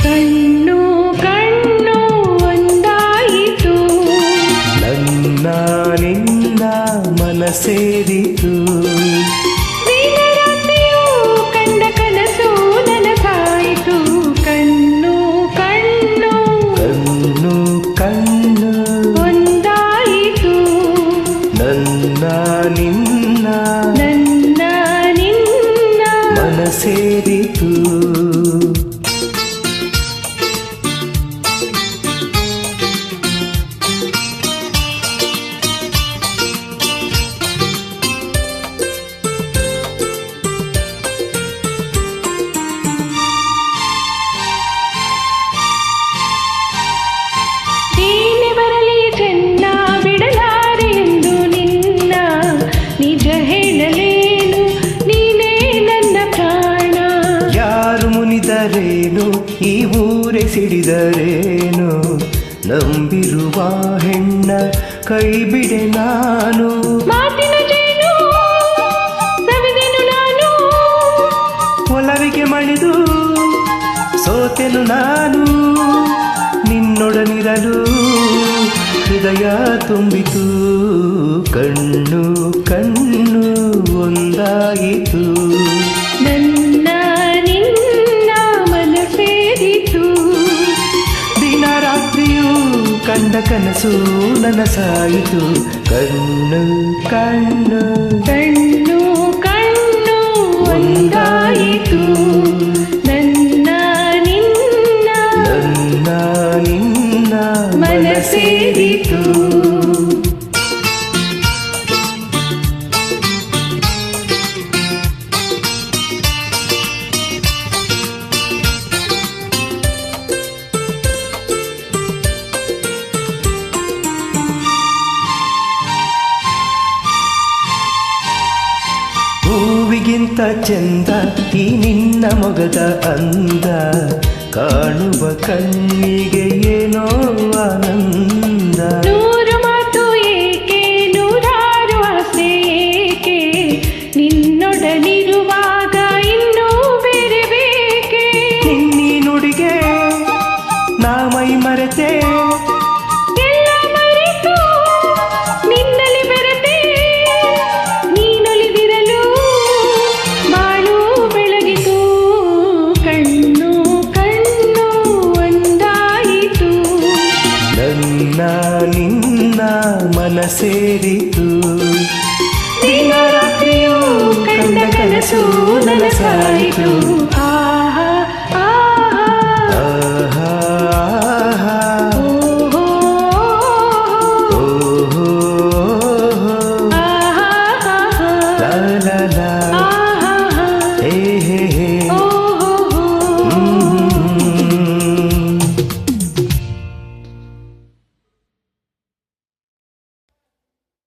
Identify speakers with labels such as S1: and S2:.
S1: ಕಣ್ಣು ಕಣ್ಣು ಒಂದಾಯಿತು,
S2: ನನ್ನ ನಿನ್ನ ಮನಸೇರಿತು.
S1: ದಿನರಾತ್ರಿಯೂ ಕಂಡ ಕನಸು ನನಸಾಯಿತು. ಕಣ್ಣು ಕಣ್ಣು
S2: ಕಣ್ಣು ಕಣ್ಣು
S1: ಒಂದಾಯಿತು,
S2: ನನ್ನ ನಿನ್ನ
S1: ನನ್ನ ನಿನ್ನ
S2: ಮನಸೇರಿತು.
S1: ಏನೇ ಬರಲಿ ಚೆನ್ನ ಬಿಡಲಾರೆ ಎಂದು ನಿನ್ನ ನಿಜ ಹೇಳಲೇನು, ನೀನೇ ನನ್ನ ಪ್ರಾಣ.
S2: ಯಾರು ಮುನಿದರೇನು ಈ ಊರೇ ಸಿಡಿದರೇನು, ನಂಬಿರುವ ಹೆಣ್ಣ ಕೈ ಬಿಡೆ ನಾನು.
S1: ಮಾತಿನ ಜೇನು ಸವಿದೆನು ನಾನು,
S2: ಒಲವಿಗೆ ಮಣಿದು ಸೋತೆನು ನಾನು. ನಿನ್ನೊಡನಿರಲು ಹೃದಯ ತುಂಬಿತು. ಕಣ್ಣು ಕಣ್ಣು ಒಂದಾಯಿತು,
S1: ನನ್ನ ನಿನ್ನ ಮನಸೇರಿತು.
S2: ದಿನ ರಾತ್ರಿಯೂ ಕಂಡ ಕನಸು ನನಸಾಯಿತು. ಕಣ್ಣು ಕಣ್ಣು
S1: ಕಣ್ಣು ಕಣ್ಣು ಒಂದಾಯಿತು, ನನ್ನ ನಿನ್ನ
S2: ನನ್ನ ನಿನ್ನ
S1: ಮನಸೇರಿತು.
S2: ಹೂವಿಗಿಂತ ಚಂದ ಈ ನಿನ್ನ ಮೊಗದ ಅಂದ, ಕಾಣುವ ಕಣ್ಣಿಗೆ ಏನೋ ಆನಂದ.
S1: ನೂರು ಮಾತು ಏಕೆ ನೂರಾರು ಆಸೆ ಏಕೆ, ನಿನ್ನೊಡನಿರುವಾಗ ಇನ್ನೂ ಬೇರೆ ಬೇಕೆ.
S2: ನಿನ್ನೀ ನುಡಿಗೆ ನಾ ಮೈ ಮರೆತೆ,
S1: ಎಲ್ಲ ಮರೆತು ನಿನ್ನಲ್ಲಿ ಬೆರೆತೆ. ನೀನೊಲಿದಿರಲು ಬಾಳು ಬೆಳಗಿತು. ಕಣ್ಣು ಕಣ್ಣು ಒಂದಾಯಿತು,
S2: ನನ್ನ ನಿನ್ನ ಮನಸೇರಿತು.